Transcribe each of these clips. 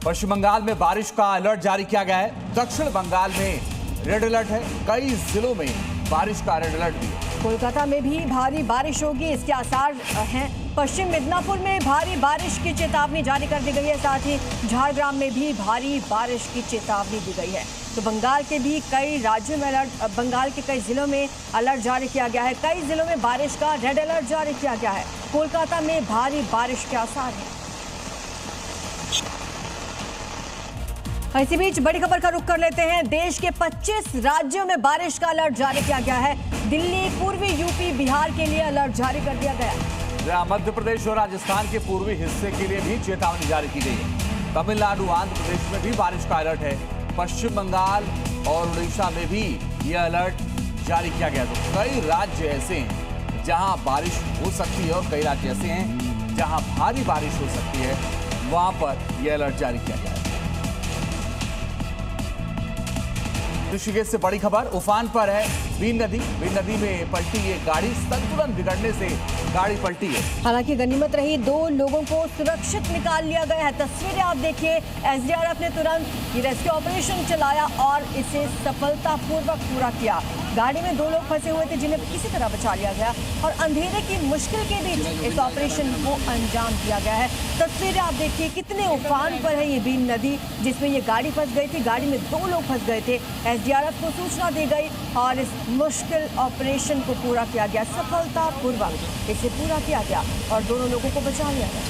पश्चिम बंगाल में बारिश का अलर्ट जारी किया गया है। दक्षिण बंगाल में रेड अलर्ट है। कई जिलों में बारिश का रेड अलर्ट भी है। कोलकाता में भी भारी बारिश होगी, इसके आसार हैं। पश्चिम मिदनापुर में भारी बारिश की चेतावनी जारी कर दी गई है। साथ ही झारग्राम में भी भारी बारिश की चेतावनी दी गई है। तो बंगाल के भी कई राज्यों में अलर्ट, बंगाल के कई जिलों में अलर्ट जारी किया गया है। कई जिलों में बारिश का रेड अलर्ट जारी किया गया है। कोलकाता में भारी बारिश के आसार हैं। इसी बीच बड़ी खबर का रुख कर लेते हैं। देश के 25 राज्यों में बारिश का अलर्ट जारी किया गया है। दिल्ली, पूर्वी यूपी, बिहार के लिए अलर्ट जारी कर दिया गया है। मध्य प्रदेश और राजस्थान के पूर्वी हिस्से के लिए भी चेतावनी जारी की गई है। तमिलनाडु, आंध्र प्रदेश में भी बारिश का अलर्ट है। पश्चिम बंगाल और उड़ीसा में भी यह अलर्ट जारी किया गया। तो कई राज्य ऐसे हैं जहां बारिश हो सकती है और कई राज्य ऐसे हैं जहां भारी बारिश हो सकती है, वहां पर यह अलर्ट जारी किया गया है। ऋषिकेश से बड़ी खबर उफान पर है बीन नदी में पलटी ये गाड़ी। संतुलन बिगड़ने से गाड़ी पलटी है। हालांकि गनीमत रही, 2 लोगों को सुरक्षित निकाल लिया गया है। तस्वीरें आप देखिए। एसडीआरएफ ने तुरंत ये रेस्क्यू ऑपरेशन चलाया और इसे सफलतापूर्वक पूरा किया। गाड़ी में 2 लोग फंसे हुए थे जिन्हें किसी तरह बचा लिया गया और अंधेरे की मुश्किल के बीच इस ऑपरेशन को अंजाम दिया गया है। तस्वीरें आप देखिए, कितने उफान पर है ये बीन नदी जिसमें ये गाड़ी फंस गई थी। गाड़ी में 2 लोग फंस गए थे। एसडीआरएफ को सूचना दी गई और इस मुश्किल ऑपरेशन को पूरा किया गया। सफलतापूर्वक इसे पूरा किया गया और दोनों लोगों को बचा लिया गया।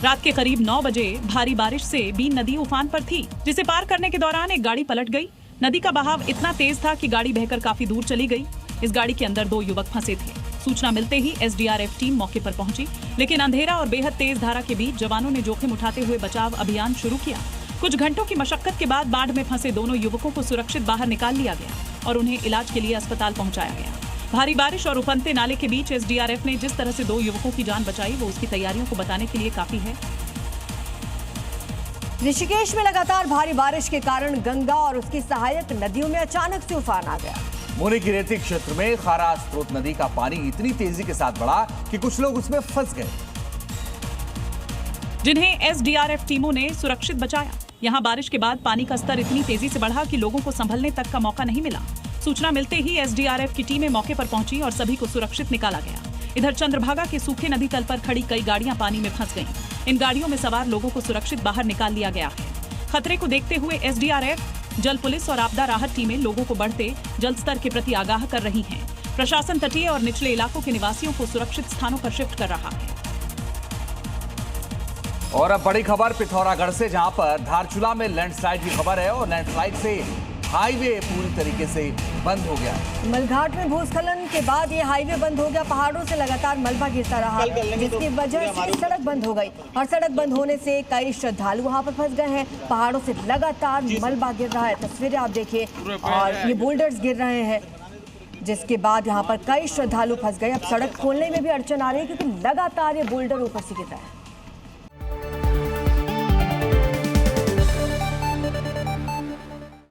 रात के करीब 9 बजे भारी बारिश से बीन नदी उफान पर थी, जिसे पार करने के दौरान एक गाड़ी पलट गई। नदी का बहाव इतना तेज था कि गाड़ी बहकर काफी दूर चली गई। इस गाड़ी के अंदर 2 युवक फंसे थे। सूचना मिलते ही एसडीआरएफ टीम मौके पर पहुंची, लेकिन अंधेरा और बेहद तेज धारा के बीच जवानों ने जोखिम उठाते हुए बचाव अभियान शुरू किया। कुछ घंटों की मशक्कत के बाद बाढ़ में फंसे दोनों युवकों को सुरक्षित बाहर निकाल लिया गया और उन्हें इलाज के लिए अस्पताल पहुंचाया गया। भारी बारिश और उफनते नाले के बीच एसडीआरएफ ने जिस तरह से 2 युवकों की जान बचाई वो उसकी तैयारियों को बताने के लिए काफी है। ऋषिकेश में लगातार भारी बारिश के कारण गंगा और उसकी सहायक नदियों में अचानक से उफान आ गया। मुनिकीरेती क्षेत्र में खारा स्रोत नदी का पानी इतनी तेजी के साथ बढ़ा कि कुछ लोग उसमें फंस गए, जिन्हें एसडीआरएफ टीमों ने सुरक्षित बचाया। यहां बारिश के बाद पानी का स्तर इतनी तेजी से बढ़ा कि लोगों को संभलने तक का मौका नहीं मिला। सूचना मिलते ही एसडीआरएफ की टीमें मौके पर पहुंची और सभी को सुरक्षित निकाला गया। इधर चंद्रभागा के सूखे नदी तल पर खड़ी कई गाड़ियां पानी में फंस गईं। इन गाड़ियों में सवार लोगों को सुरक्षित बाहर निकाल लिया गया है। खतरे को देखते हुए एसडीआरएफ, जल पुलिस और आपदा राहत टीमें लोगों को बढ़ते जल स्तर के प्रति आगाह कर रही हैं। प्रशासन तटीय और निचले इलाकों के निवासियों को सुरक्षित स्थानों पर शिफ्ट कर रहा है। और अब बड़ी खबर पिथौरागढ़ से, जहां पर धारचूला में लैंडस्लाइड की खबर है और लैंडस्लाइड से हाईवे पूरी तरीके से बंद हो गया। मलघाट में भूस्खलन के बाद ये हाईवे बंद हो गया। पहाड़ों से लगातार मलबा गिरता रहा, जिसकी वजह से सड़क बंद हो गई और सड़क बंद होने से कई श्रद्धालु वहां पर फंस गए हैं। पहाड़ों से लगातार मलबा गिर रहा है। तस्वीरें आप देखिए और ये बोल्डर्स गिर रहे हैं, जिसके बाद यहाँ पर कई श्रद्धालु फंस गए। अब सड़क खोलने में भी अड़चन आ रही है क्योंकि लगातार ये बोल्डर ऊपर से गिर रहा है।